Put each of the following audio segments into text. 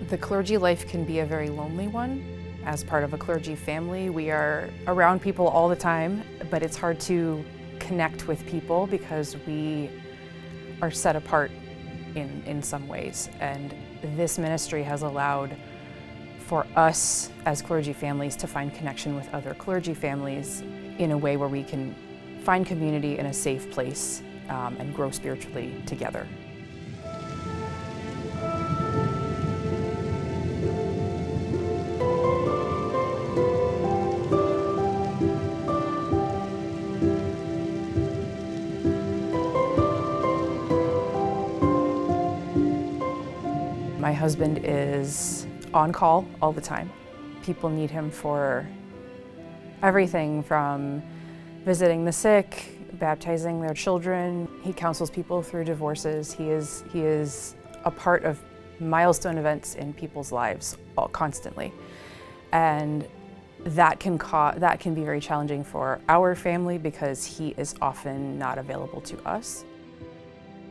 The clergy life can be a very lonely one. As part of a clergy family, we are around people all the time, but it's hard to connect with people because we are set apart in some ways. And this ministry has allowed for us as clergy families to find connection with other clergy families in a way where we can find community in a safe place and grow spiritually together. My husband is on call all the time. People need him for everything from visiting the sick, baptizing their children. He counsels people through divorces. He is a part of milestone events in people's lives constantly. And that can be very challenging for our family because he is often not available to us.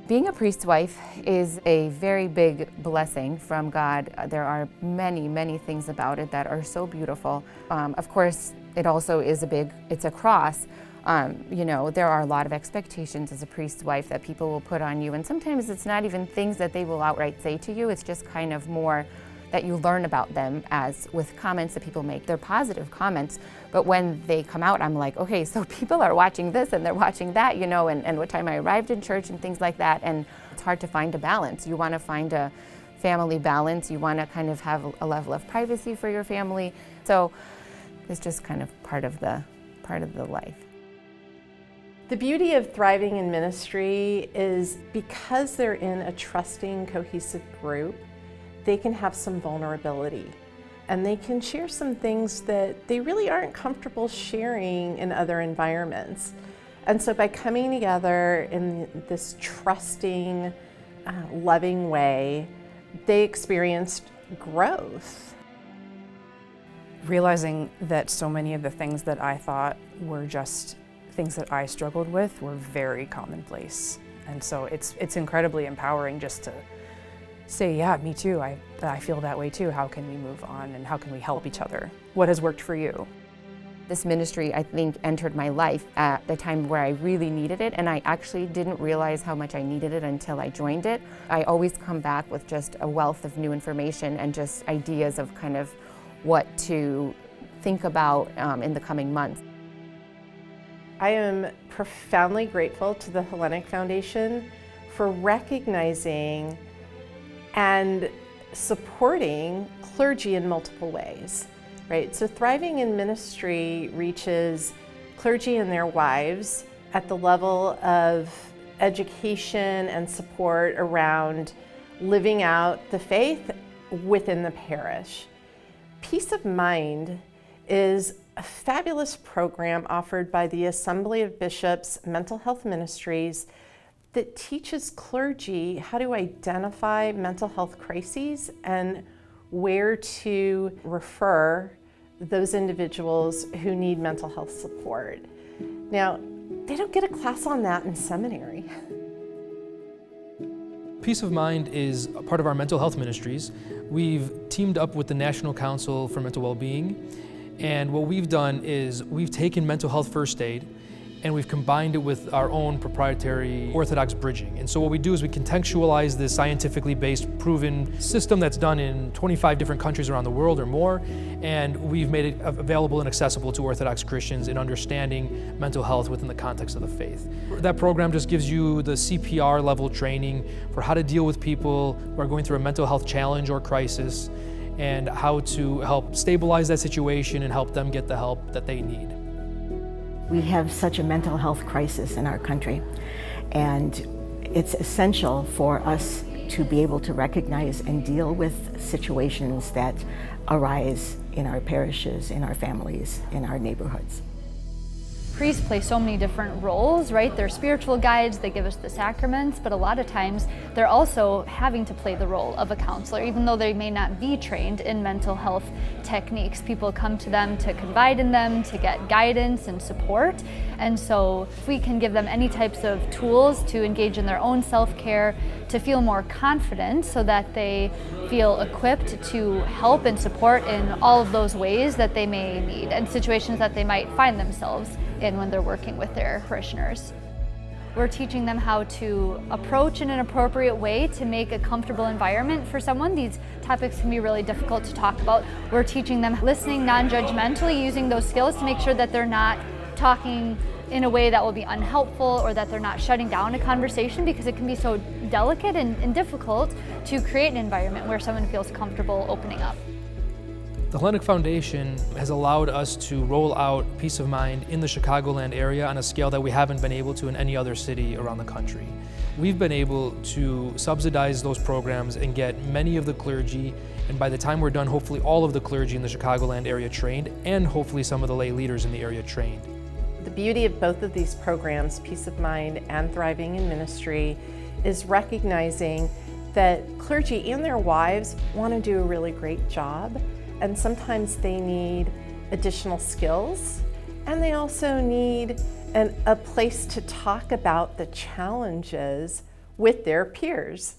Being a priest's wife is a very big blessing from God. There are many, many things about it that are so beautiful. Of course, it also is it's a cross. There are a lot of expectations as a priest's wife that people will put on you, and sometimes it's not even things that they will outright say to you. It's just kind of more that you learn about them as with comments that people make. They're positive comments, but when they come out, I'm like, okay, so people are watching this and they're watching that, and what time I arrived in church and things like that. And it's hard to find a balance. You want to find a family balance. You want to kind of have a level of privacy for your family. So it's just kind of part of the life. The beauty of thriving in ministry is because they're in a trusting, cohesive group, they can have some vulnerability and they can share some things that they really aren't comfortable sharing in other environments. And so by coming together in this trusting, loving way, they experienced growth. Realizing that so many of the things that I thought were just things that I struggled with were very commonplace. And so it's incredibly empowering just to say, yeah, me too, I feel that way too. How can we move on and how can we help each other? What has worked for you? This ministry, I think, entered my life at the time where I really needed it, and I actually didn't realize how much I needed it until I joined it. I always come back with just a wealth of new information and just ideas of kind of what to think about in the coming months. I am profoundly grateful to the Hellenic Foundation for recognizing and supporting clergy in multiple ways, right? So Thriving in Ministry reaches clergy and their wives at the level of education and support around living out the faith within the parish. Peace of Mind is a fabulous program offered by the Assembly of Bishops Mental Health Ministries that teaches clergy how to identify mental health crises and where to refer those individuals who need mental health support. Now, they don't get a class on that in seminary. Peace of Mind is a part of our mental health ministries. We've teamed up with the National Council for Mental Wellbeing, and what we've done is we've taken mental health first aid and we've combined it with our own proprietary Orthodox bridging. And so what we do is we contextualize this scientifically based, proven system that's done in 25 different countries around the world or more, and we've made it available and accessible to Orthodox Christians in understanding mental health within the context of the faith. That program just gives you the CPR level training for how to deal with people who are going through a mental health challenge or crisis, and how to help stabilize that situation and help them get the help that they need. We have such a mental health crisis in our country, and it's essential for us to be able to recognize and deal with situations that arise in our parishes, in our families, in our neighborhoods. Priests play so many different roles, right? They're spiritual guides, they give us the sacraments, but a lot of times they're also having to play the role of a counselor, even though they may not be trained in mental health techniques. People come to them to confide in them, to get guidance and support. And so if we can give them any types of tools to engage in their own self-care, to feel more confident so that they feel equipped to help and support in all of those ways that they may need and situations that they might find themselves in when they're working with their parishioners. We're teaching them how to approach in an appropriate way to make a comfortable environment for someone. These topics can be really difficult to talk about. We're teaching them listening non-judgmentally, using those skills to make sure that they're not talking in a way that will be unhelpful or that they're not shutting down a conversation, because it can be so delicate and difficult to create an environment where someone feels comfortable opening up. The Hellenic Foundation has allowed us to roll out Peace of Mind in the Chicagoland area on a scale that we haven't been able to in any other city around the country. We've been able to subsidize those programs and get many of the clergy, and by the time we're done, hopefully all of the clergy in the Chicagoland area trained, and hopefully some of the lay leaders in the area trained. The beauty of both of these programs, Peace of Mind and Thriving in Ministry, is recognizing that clergy and their wives want to do a really great job, and sometimes they need additional skills, and they also need a place to talk about the challenges with their peers.